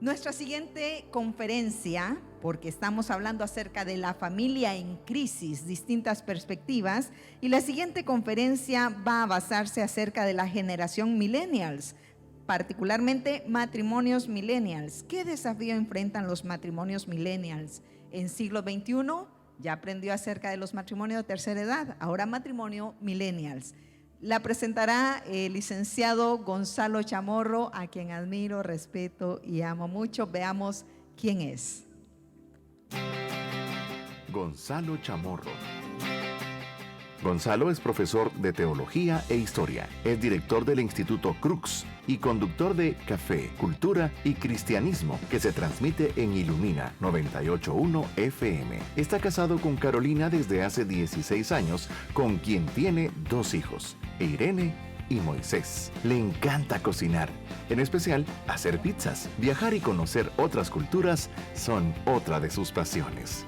Nuestra siguiente conferencia, porque estamos hablando acerca de la familia en crisis, distintas perspectivas, y la siguiente conferencia va a basarse acerca de la generación millennials, particularmente matrimonios millennials. ¿Qué desafío enfrentan los matrimonios millennials en siglo XXI? Ya aprendió acerca de los matrimonios de tercera edad, ahora matrimonio millennials. La presentará el licenciado Gonzalo Chamorro, a quien admiro, respeto y amo mucho. Veamos quién es. Gonzalo Chamorro. Gonzalo es profesor de Teología e Historia, es director del Instituto Crux y conductor de Café, Cultura y Cristianismo, que se transmite en Ilumina 98.1 FM. Está casado con Carolina desde hace 16 años, con quien tiene 2 hijos, Irene y Moisés. Le encanta cocinar, en especial hacer pizzas. Viajar y conocer otras culturas son otra de sus pasiones.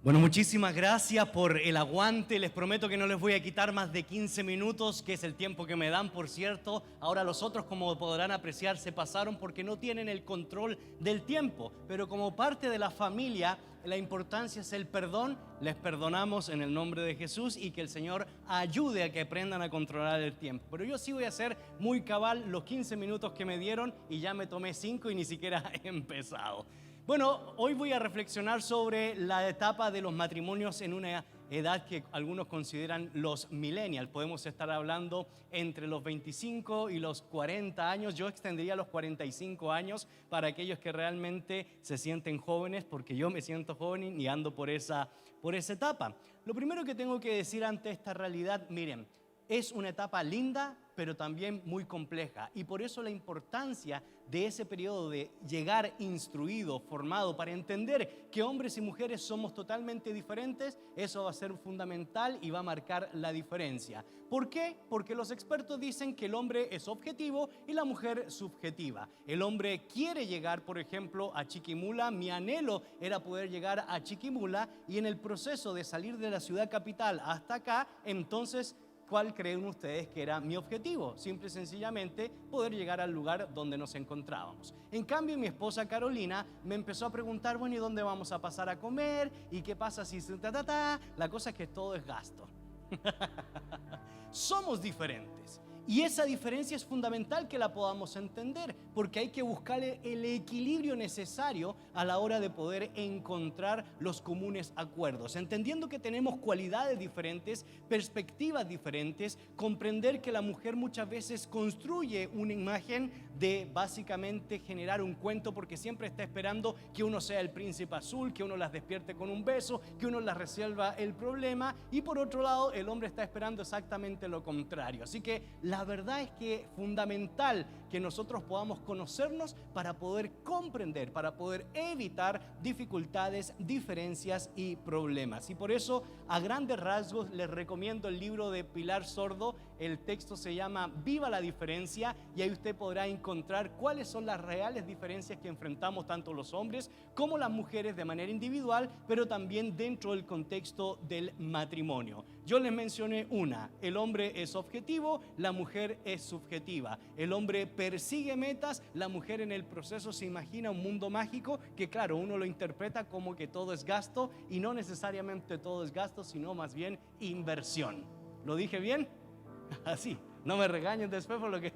Bueno, muchísimas gracias por el aguante. Les prometo que no les voy a quitar más de 15 minutos, que es el tiempo que me dan, por cierto. Ahora los otros, como podrán apreciar, se pasaron porque no tienen el control del tiempo. Pero como parte de la familia, la importancia es el perdón. Les perdonamos en el nombre de Jesús y que el Señor ayude a que aprendan a controlar el tiempo. Pero yo sí voy a hacer muy cabal los 15 minutos que me dieron y ya me tomé 5 y ni siquiera he empezado. Bueno, hoy voy a reflexionar sobre la etapa de los matrimonios en una edad que algunos consideran los millennials. Podemos estar hablando entre los 25 y los 40 años. Yo extendería los 45 años para aquellos que realmente se sienten jóvenes, porque yo me siento joven y ando por esa etapa. Lo primero que tengo que decir ante esta realidad, miren, es una etapa linda, pero también muy compleja. Y por eso la importancia de ese periodo de llegar instruido, formado, para entender que hombres y mujeres somos totalmente diferentes, eso va a ser fundamental y va a marcar la diferencia. ¿Por qué? Porque los expertos dicen que el hombre es objetivo y la mujer subjetiva. El hombre quiere llegar, por ejemplo, a Chiquimula. Mi anhelo era poder llegar a Chiquimula y en el proceso de salir de la ciudad capital hasta acá, entonces, ¿cuál creen ustedes que era mi objetivo? Simple y sencillamente poder llegar al lugar donde nos encontrábamos. En cambio, mi esposa Carolina me empezó a preguntar, bueno, ¿y dónde vamos a pasar a comer? ¿Y qué pasa si La cosa es que todo es gasto. Somos diferentes. Y esa diferencia es fundamental que la podamos entender, porque hay que buscar el equilibrio necesario a la hora de poder encontrar los comunes acuerdos. Entendiendo que tenemos cualidades diferentes, perspectivas diferentes, comprender que la mujer muchas veces construye una imagen de básicamente generar un cuento, porque siempre está esperando que uno sea el príncipe azul, que uno las despierte con un beso, que uno las resuelva el problema, y por otro lado el hombre está esperando exactamente lo contrario. Así que la verdad es que es fundamental que nosotros podamos conocernos para poder comprender, para poder evitar dificultades, diferencias y problemas. Y por eso, a grandes rasgos, les recomiendo el libro de Pilar Sordo. El texto se llama Viva la Diferencia, y ahí usted podrá encontrar cuáles son las reales diferencias que enfrentamos tanto los hombres como las mujeres de manera individual, pero también dentro del contexto del matrimonio. Yo les mencioné una: el hombre es objetivo, la mujer es subjetiva. El hombre persigue metas, la mujer en el proceso se imagina un mundo mágico que, claro, uno lo interpreta como que todo es gasto, y no necesariamente todo es gasto, sino más bien inversión. ¿Lo dije bien? Así, no me regañen después por lo que...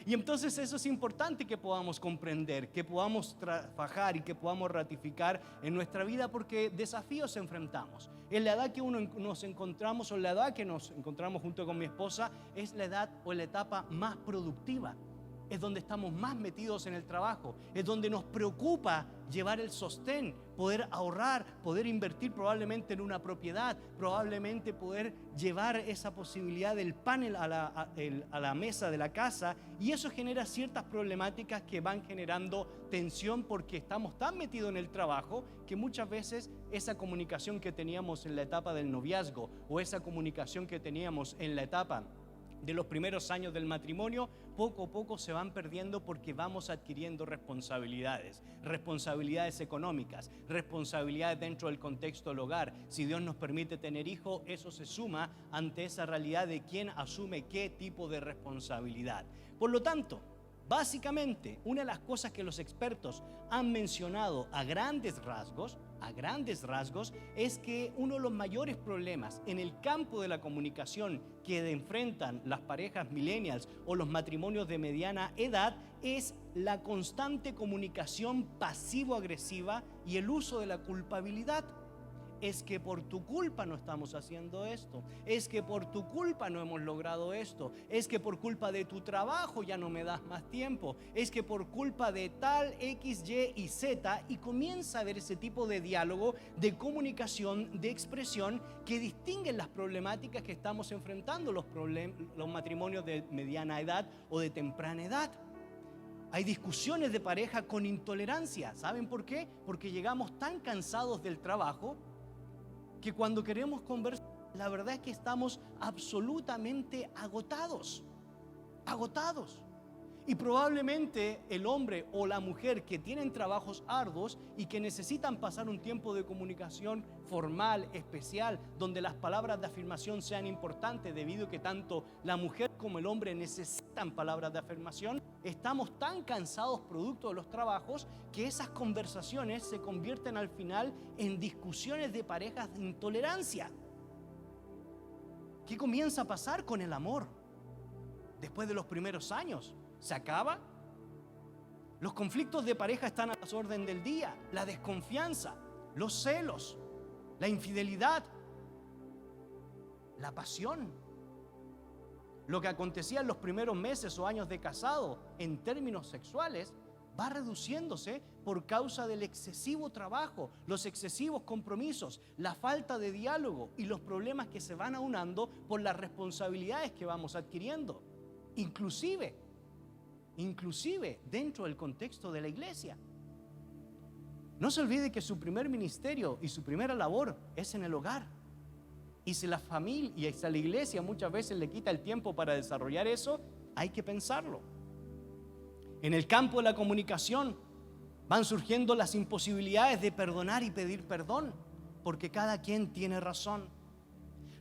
Y entonces eso es importante que podamos comprender, que podamos trabajar y que podamos ratificar en nuestra vida, porque desafíos enfrentamos. En la edad que nos encontramos, o la edad que nos encontramos junto con mi esposa, es la edad o la etapa más productiva. Es donde estamos más metidos en el trabajo, es donde nos preocupa llevar el sostén, poder ahorrar, poder invertir probablemente en una propiedad, probablemente poder llevar esa posibilidad del panel a la mesa de la casa, y eso genera ciertas problemáticas que van generando tensión, porque estamos tan metidos en el trabajo que muchas veces esa comunicación que teníamos en la etapa del noviazgo, o esa comunicación que teníamos en la etapa de los primeros años del matrimonio, poco a poco se van perdiendo porque vamos adquiriendo responsabilidades económicas, responsabilidades dentro del contexto del hogar. Si Dios nos permite tener hijos, eso se suma ante esa realidad de quién asume qué tipo de responsabilidad. Por lo tanto, básicamente, una de las cosas que los expertos han mencionado a grandes rasgos, es que uno de los mayores problemas en el campo de la comunicación que enfrentan las parejas millennials o los matrimonios de mediana edad es la constante comunicación pasivo-agresiva y el uso de la culpabilidad. Es que por tu culpa no estamos haciendo esto, es que por tu culpa no hemos logrado esto, es que por culpa de tu trabajo ya no me das más tiempo, es que por culpa de tal X, Y y Z, y comienza a haber ese tipo de diálogo, de comunicación, de expresión que distinguen las problemáticas que estamos enfrentando los matrimonios de mediana edad o de temprana edad. Hay discusiones de pareja con intolerancia. ¿Saben por qué? Porque llegamos tan cansados del trabajo que cuando queremos conversar, la verdad es que estamos absolutamente agotados. Y probablemente el hombre o la mujer que tienen trabajos arduos y que necesitan pasar un tiempo de comunicación formal, especial, donde las palabras de afirmación sean importantes, debido a que tanto la mujer como el hombre necesitan palabras de afirmación, estamos tan cansados producto de los trabajos que esas conversaciones se convierten al final en discusiones de parejas de intolerancia. ¿Qué comienza a pasar con el amor después de los primeros años? ¿Se acaba? Los conflictos de pareja están a la orden del día. La desconfianza, los celos, la infidelidad, la pasión. Lo que acontecía en los primeros meses o años de casado en términos sexuales va reduciéndose por causa del excesivo trabajo, los excesivos compromisos, la falta de diálogo y los problemas que se van aunando por las responsabilidades que vamos adquiriendo. Inclusive dentro del contexto de la iglesia. No se olvide que su primer ministerio y su primera labor es en el hogar. Y si la familia y si la iglesia muchas veces le quita el tiempo para desarrollar eso, hay que pensarlo. En el campo de la comunicación van surgiendo las imposibilidades de perdonar y pedir perdón, porque cada quien tiene razón.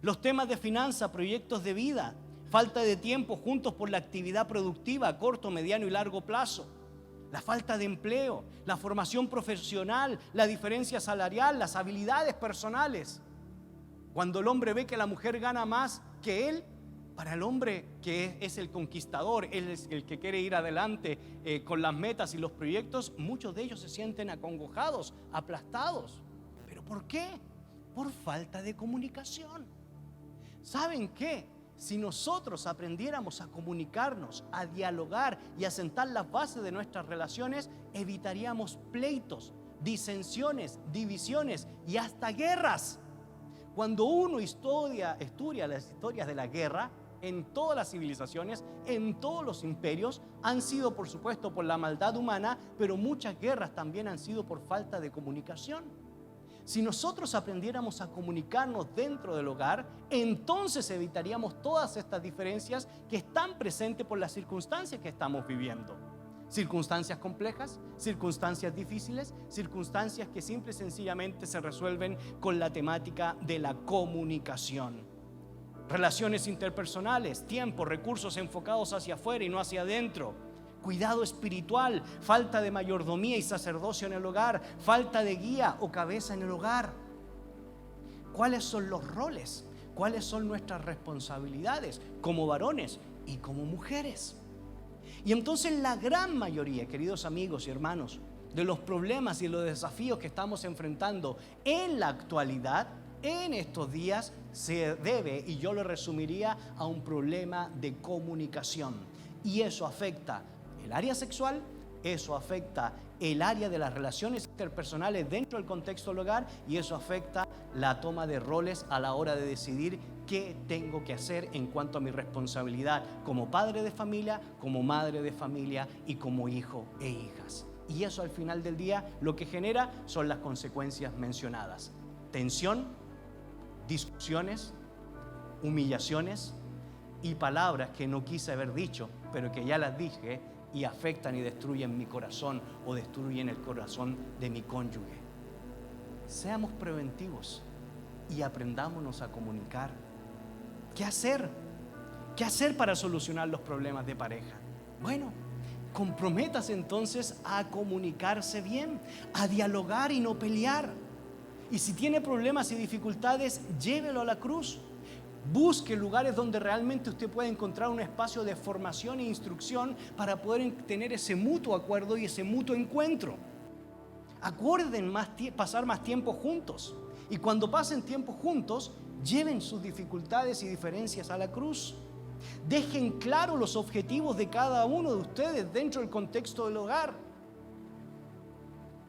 Los temas de finanzas, proyectos de vida, falta de tiempo juntos por la actividad productiva a corto, mediano y largo plazo, la falta de empleo, la formación profesional, la diferencia salarial, las habilidades personales. Cuando el hombre ve que la mujer gana más que él, para el hombre que es el conquistador, él es el que quiere ir adelante con las metas y los proyectos, muchos de ellos se sienten acongojados, aplastados. ¿Pero por qué? Por falta de comunicación. ¿Saben qué? Si nosotros aprendiéramos a comunicarnos, a dialogar y a sentar las bases de nuestras relaciones, evitaríamos pleitos, disensiones, divisiones y hasta guerras. Cuando uno estudia las historias de la guerra, en todas las civilizaciones, en todos los imperios, han sido por supuesto por la maldad humana, pero muchas guerras también han sido por falta de comunicación. Si nosotros aprendiéramos a comunicarnos dentro del hogar, entonces evitaríamos todas estas diferencias que están presentes por las circunstancias que estamos viviendo. Circunstancias complejas, circunstancias difíciles, circunstancias que simple y sencillamente se resuelven con la temática de la comunicación. Relaciones interpersonales, tiempo, recursos enfocados hacia afuera y no hacia adentro. Cuidado espiritual, falta de mayordomía y sacerdocio en el hogar, falta de guía o cabeza en el hogar. ¿Cuáles son los roles? ¿Cuáles son nuestras responsabilidades como varones y como mujeres? Y entonces la gran mayoría, queridos amigos y hermanos, de los problemas y los desafíos que estamos enfrentando en la actualidad, en estos días, se debe, y yo lo resumiría, a un problema de comunicación. Y eso afecta el área sexual, eso afecta el área de las relaciones interpersonales dentro del contexto del hogar, y eso afecta la toma de roles a la hora de decidir qué tengo que hacer en cuanto a mi responsabilidad como padre de familia, como madre de familia y como hijo e hijas. Y eso al final del día lo que genera son las consecuencias mencionadas: tensión, discusiones, humillaciones, y palabras que no quise haber dicho, pero que ya las dije y afectan y destruyen mi corazón o destruyen el corazón de mi cónyuge. Seamos preventivos y aprendámonos a comunicar. ¿Qué hacer? ¿Qué hacer para solucionar los problemas de pareja? Bueno, comprométase entonces a comunicarse bien, a dialogar y no pelear. Y si tiene problemas y dificultades, llévelo a la cruz. Busque lugares donde realmente usted pueda encontrar un espacio de formación e instrucción para poder tener ese mutuo acuerdo y ese mutuo encuentro. Acuerden pasar más tiempo juntos. Y cuando pasen tiempo juntos, lleven sus dificultades y diferencias a la cruz. Dejen claro los objetivos de cada uno de ustedes dentro del contexto del hogar.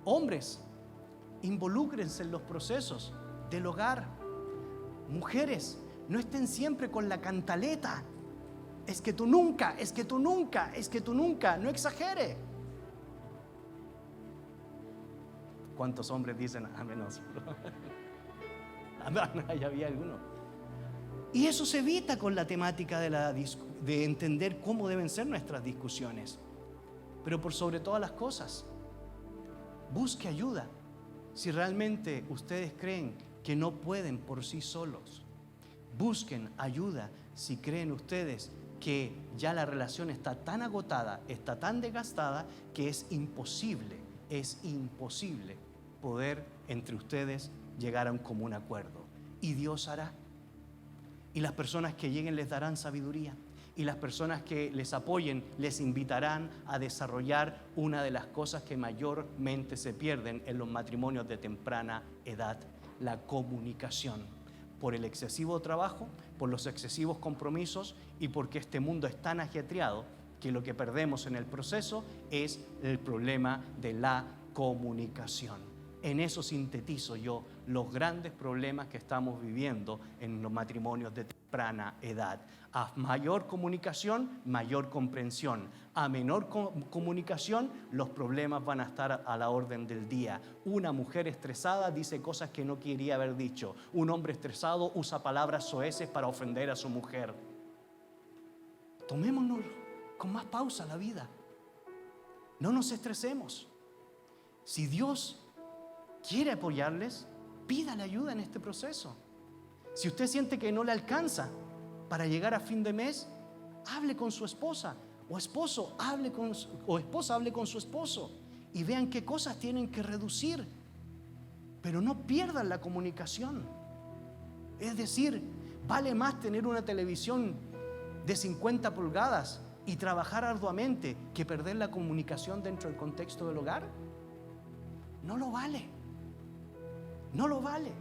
Hombres, involúcrense en los procesos del hogar. Mujeres, no estén siempre con la cantaleta. Es que tú nunca, es que tú nunca, es que tú nunca. No exagere. ¿Cuántos hombres dicen amén? Ya había alguno. Y eso se evita con la temática de entender cómo deben ser nuestras discusiones. Pero por sobre todas las cosas, busque ayuda. Si realmente ustedes creen que no pueden por sí solos, busquen ayuda. Si creen ustedes que ya la relación está tan agotada, está tan desgastada, que es imposible poder entre ustedes llegar a un común acuerdo. Y Dios hará. Y las personas que lleguen les darán sabiduría. Y las personas que les apoyen les invitarán a desarrollar una de las cosas que mayormente se pierden en los matrimonios de temprana edad: la comunicación. Por el excesivo trabajo, por los excesivos compromisos y porque este mundo es tan ajetreado que lo que perdemos en el proceso es el problema de la comunicación. En eso sintetizo yo los grandes problemas que estamos viviendo en los matrimonios de temprana edad. A mayor comunicación, mayor comprensión. A menor comunicación, los problemas van a estar a la orden del día. Una mujer estresada dice cosas que no quería haber dicho. Un hombre estresado usa palabras soeces para ofender a su mujer. Tomémonos con más pausa la vida. No nos estresemos. Si Dios quiere apoyarles, pídale ayuda en este proceso. Si usted siente que no le alcanza para llegar a fin de mes, hable con su esposa, o esposa hable con su esposo, y vean qué cosas tienen que reducir. Pero no pierdan la comunicación. Es decir, vale más tener una televisión de 50 pulgadas y trabajar arduamente que perder la comunicación dentro del contexto del hogar. No lo vale. No lo vale,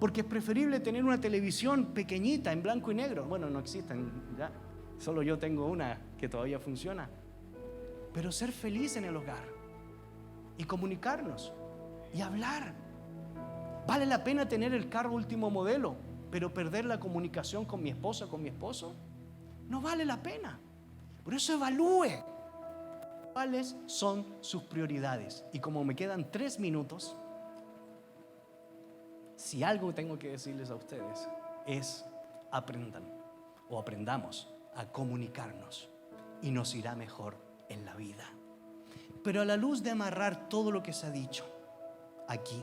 porque es preferible tener una televisión pequeñita en blanco y negro. Bueno, no existen ya, solo yo tengo una que todavía funciona. Pero ser feliz en el hogar y comunicarnos y hablar. ¿Vale la pena tener el carro último modelo, pero perder la comunicación con mi esposa, con mi esposo? No vale la pena. Por eso evalúe cuáles son sus prioridades. Y como me quedan 3 minutos, si algo tengo que decirles a ustedes es: aprendamos a comunicarnos y nos irá mejor en la vida. Pero a la luz de amarrar todo lo que se ha dicho aquí,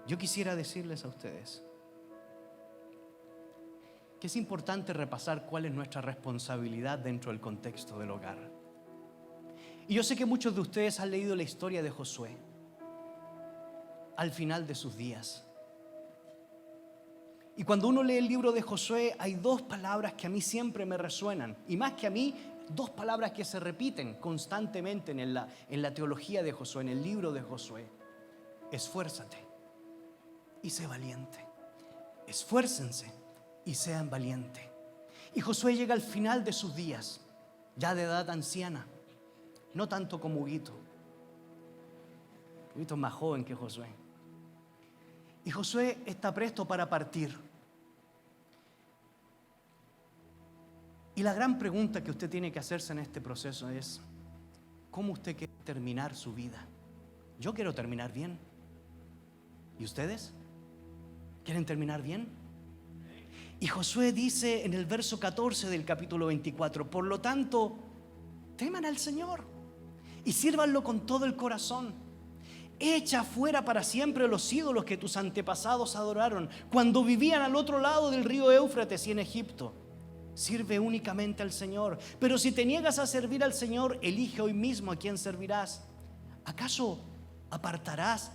yo quisiera decirles a ustedes que es importante repasar cuál es nuestra responsabilidad dentro del contexto del hogar. Y yo sé que muchos de ustedes han leído la historia de Josué al final de sus días. Y cuando uno lee el libro de Josué, hay 2 palabras que a mí siempre me resuenan. Y más que a mí, 2 palabras que se repiten constantemente en la teología de Josué, en el libro de Josué. Esfuérzate y sé valiente. Esfuércense y sean valientes. Y Josué llega al final de sus días, ya de edad anciana, no tanto como Huguito. Huguito es más joven que Josué. Y Josué está presto para partir. Y la gran pregunta que usted tiene que hacerse en este proceso es: ¿cómo usted quiere terminar su vida? Yo quiero terminar bien. ¿Y ustedes? ¿Quieren terminar bien? Y Josué dice en el verso 14 del capítulo 24, por lo tanto, teman al Señor y sírvanlo con todo el corazón. Echa fuera para siempre los ídolos que tus antepasados adoraron cuando vivían al otro lado del río Éufrates y en Egipto. Sirve únicamente al Señor. Pero si te niegas a servir al Señor, elige hoy mismo a quién servirás. ¿Acaso apartarás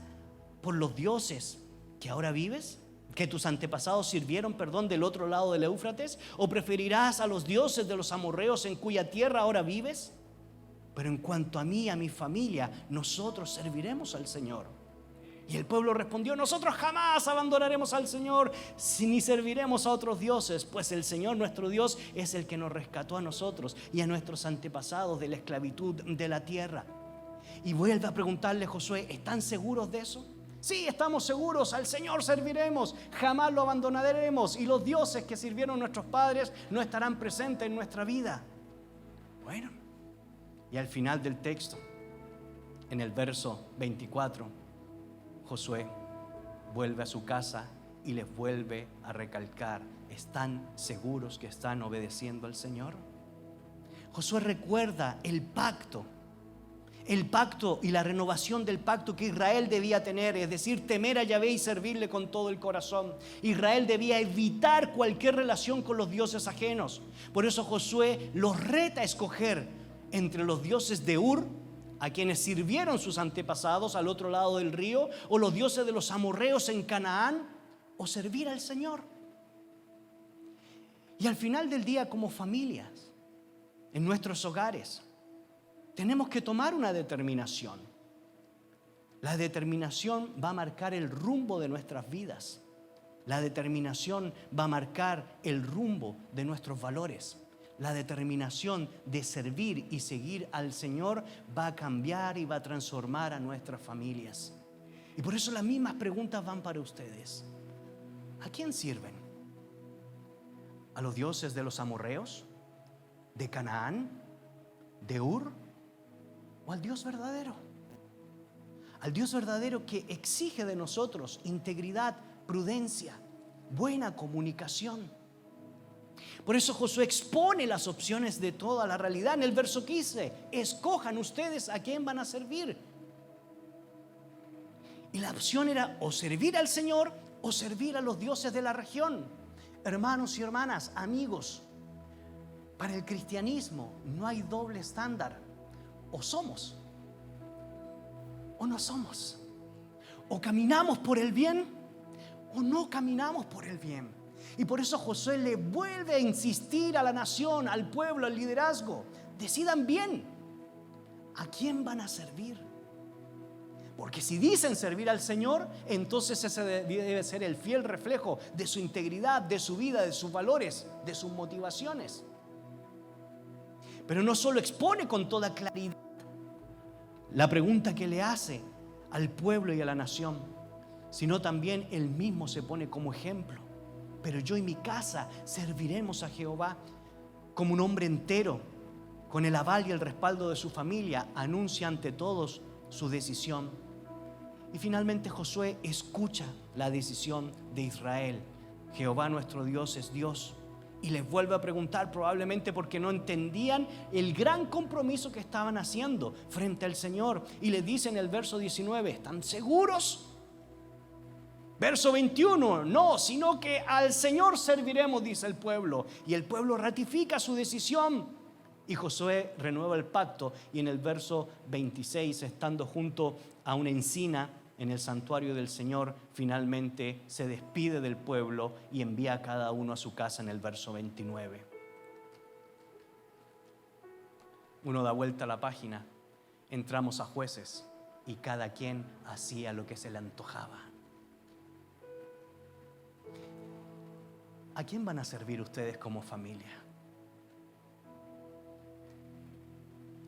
por los dioses que ahora vives, que tus antepasados sirvieron, del otro lado del Éufrates? ¿O preferirás a los dioses de los amorreos en cuya tierra ahora vives? Pero en cuanto a mí y a mi familia, nosotros serviremos al Señor. Y el pueblo respondió: nosotros jamás abandonaremos al Señor, ni serviremos a otros dioses, pues el Señor nuestro Dios es el que nos rescató a nosotros y a nuestros antepasados de la esclavitud de la tierra. Y vuelve a preguntarle Josué: ¿están seguros de eso? Sí, estamos seguros, al Señor serviremos, jamás lo abandonaremos, y los dioses que sirvieron nuestros padres no estarán presentes en nuestra vida. Bueno, y al final del texto, en el verso 24, Josué vuelve a su casa y les vuelve a recalcar: ¿están seguros que están obedeciendo al Señor? Josué recuerda el pacto y la renovación del pacto que Israel debía tener, es decir, temer a Yahvé y servirle con todo el corazón. Israel debía evitar cualquier relación con los dioses ajenos. Por eso Josué los reta a escoger entre los dioses de Ur, a quienes sirvieron sus antepasados al otro lado del río, o los dioses de los amorreos en Canaán, o servir al Señor. Y al final del día, como familias, en nuestros hogares, tenemos que tomar una determinación. La determinación va a marcar el rumbo de nuestras vidas. La determinación va a marcar el rumbo de nuestros valores. La determinación de servir y seguir al Señor va a cambiar y va a transformar a nuestras familias. Y por eso las mismas preguntas van para ustedes. ¿A quién sirven? ¿A los dioses de los amorreos? ¿De Canaán? ¿De Ur? ¿O al Dios verdadero? Al Dios verdadero que exige de nosotros integridad, prudencia, buena comunicación. Por eso Josué expone las opciones de toda la realidad. En el verso 15, escojan ustedes a quién van a servir. Y la opción era o servir al Señor o servir a los dioses de la región. Hermanos y hermanas, amigos, para el cristianismo no hay doble estándar. O somos o no somos. O caminamos por el bien o no caminamos por el bien. Y por eso Josué le vuelve a insistir a la nación, al pueblo, al liderazgo: decidan bien a quién van a servir. Porque si dicen servir al Señor, entonces ese debe ser el fiel reflejo de su integridad, de su vida, de sus valores, de sus motivaciones. Pero no solo expone con toda claridad la pregunta que le hace al pueblo y a la nación, sino también él mismo se pone como ejemplo. Pero yo y mi casa serviremos a Jehová. Como un hombre entero, con el aval y el respaldo de su familia, anuncia ante todos su decisión. Y finalmente Josué escucha la decisión de Israel. Jehová nuestro Dios es Dios. Y les vuelve a preguntar, probablemente porque no entendían el gran compromiso que estaban haciendo frente al Señor. Y les dice en el verso 19, ¿están seguros? Verso 21, no, sino que al Señor serviremos, dice el pueblo. Y el pueblo ratifica su decisión. Y Josué renueva el pacto. Y en el verso 26, estando junto a una encina en el santuario del Señor, finalmente se despide del pueblo y envía a cada uno a su casa en el verso 29. Uno da vuelta a la página, entramos a Jueces y cada quien hacía lo que se le antojaba. ¿A quién van a servir ustedes como familia?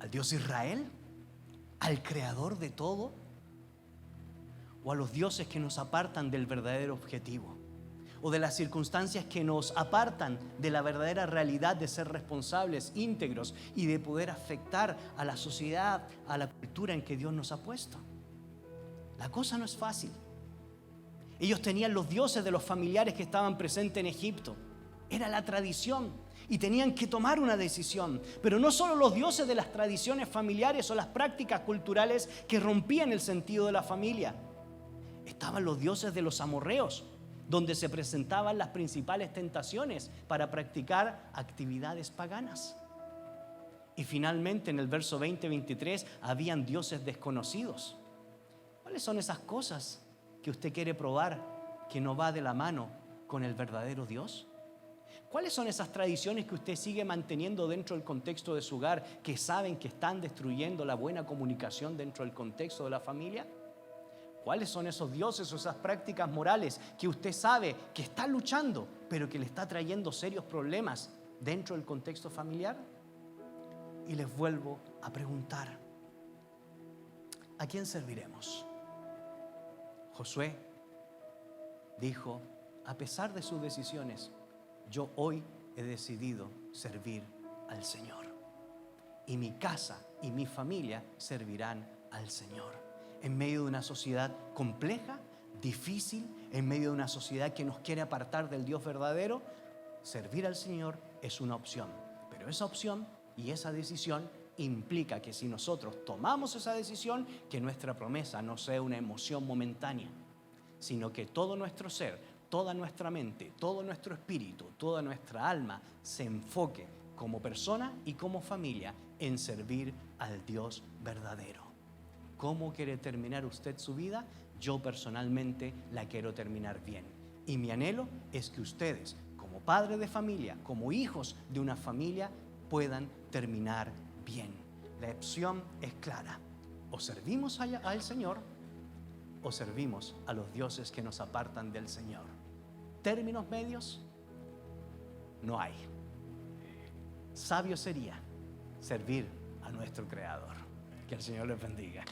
¿Al Dios Israel? ¿Al creador de todo? ¿O a los dioses que nos apartan del verdadero objetivo? ¿O de las circunstancias que nos apartan de la verdadera realidad de ser responsables, íntegros y de poder afectar a la sociedad, a la cultura en que Dios nos ha puesto? La cosa no es fácil. Ellos tenían los dioses de los familiares que estaban presentes en Egipto. era la tradición y tenían que tomar una decisión. Pero no solo los dioses de las tradiciones familiares o las prácticas culturales que rompían el sentido de la familia. Estaban los dioses de los amorreos, donde se presentaban las principales tentaciones para practicar actividades paganas. Y finalmente en el verso 20-23 habían dioses desconocidos. ¿Cuáles son esas cosas que usted quiere probar que no va de la mano con el verdadero Dios? ¿Cuáles son esas tradiciones que usted sigue manteniendo dentro del contexto de su hogar, que saben que están destruyendo la buena comunicación dentro del contexto de la familia? ¿Cuáles son esos dioses o esas prácticas morales que usted sabe que está luchando, pero que le está trayendo serios problemas dentro del contexto familiar? Y les vuelvo a preguntar, ¿a quién serviremos? Josué dijo, a pesar de sus decisiones, yo hoy he decidido servir al Señor. Y mi casa y mi familia servirán al Señor. En medio de una sociedad compleja, difícil, en medio de una sociedad que nos quiere apartar del Dios verdadero, servir al Señor es una opción. Pero esa opción y esa decisión implica que si nosotros tomamos esa decisión, que nuestra promesa no sea una emoción momentánea, sino que todo nuestro ser, toda nuestra mente, todo nuestro espíritu, toda nuestra alma se enfoque como persona y como familia en servir al Dios verdadero. ¿Cómo quiere terminar usted su vida? Yo personalmente la quiero terminar bien. Y mi anhelo es que ustedes, como padres de familia, como hijos de una familia, puedan terminar bien. La opción es clara. O servimos al Señor o servimos a los dioses que nos apartan del Señor. Términos medios no hay. Sabio sería servir a nuestro Creador. Que el Señor les bendiga.